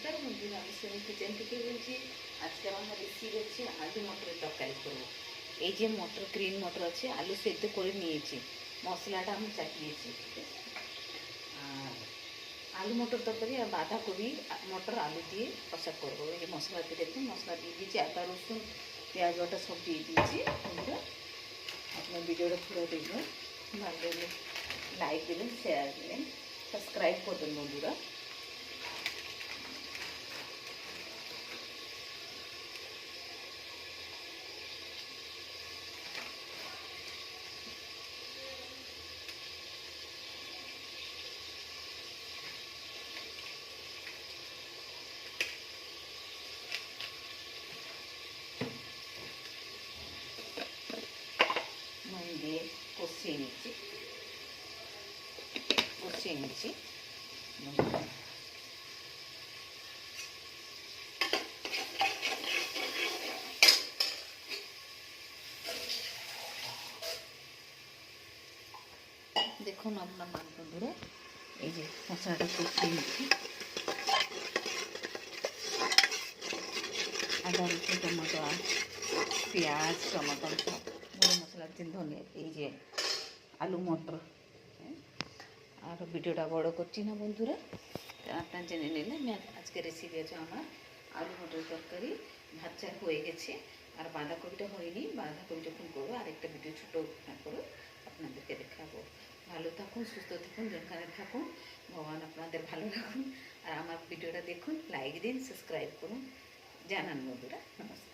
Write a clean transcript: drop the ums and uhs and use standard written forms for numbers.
নমস্কার বন্ধুরা, আমি সোনি কিচেন থেকে বলছি। আজকে আমার রেসিপি হচ্ছে আলু মটরের তরকারি করবো। এই যে মটর, গ্রিন মটর আছে, আলু সেদ্ধ করে নিয়েছি, মশলাটা আমি চাপিয়েছি, ঠিক আছে। আর আলু মটর তরকারি আর বাঁধাকপি মটর আলু দিয়ে কষা করবো। এই যে মশলা দিয়ে দেখুন, মশলা দিয়ে দিয়েছি, আদা রসুন পেঁয়াজ বাটা সব দিয়ে দিয়েছি। বন্ধুরা আপনার ভিডিওটা পুরো দেখবেন, ভালো লাগলে লাইক দেবেন, শেয়ার দেবেন, সাবস্ক্রাইব করবেন বন্ধুরা। নুন দিয়ে কষিয়ে নিচ্ছি। দেখুন আপনার বন্ধুরা, এই যে মশলাটা কষিয়ে নিচ্ছি। আদা রসুন টমেটো পেঁয়াজ টমেটো সব গুঁড়ো মশলার দিন ধনে, এই যে আলু মটর। আর ভিডিওটা বড় করছি না বন্ধুরা, আপনার জেনে নিলে আমি আজকে রেসিপি আছে আমার আলু মটর তরকারি। ভাজা হয়ে গেছে, আর বাঁধাকপিটা হয়নি। বাঁধাকপি যখন করবো আরেকটা ভিডিও ছোটো করে আপনাদেরকে দেখাবো। ভালো থাকুন, সুস্থ থাকুন, যেখানে থাকুন, ভগবান আপনাদের ভালো রাখুন। আর আমার ভিডিওটা দেখুন, লাইক দিন, সাবস্ক্রাইব করুন, জানান বন্ধুরা। নমস্কার।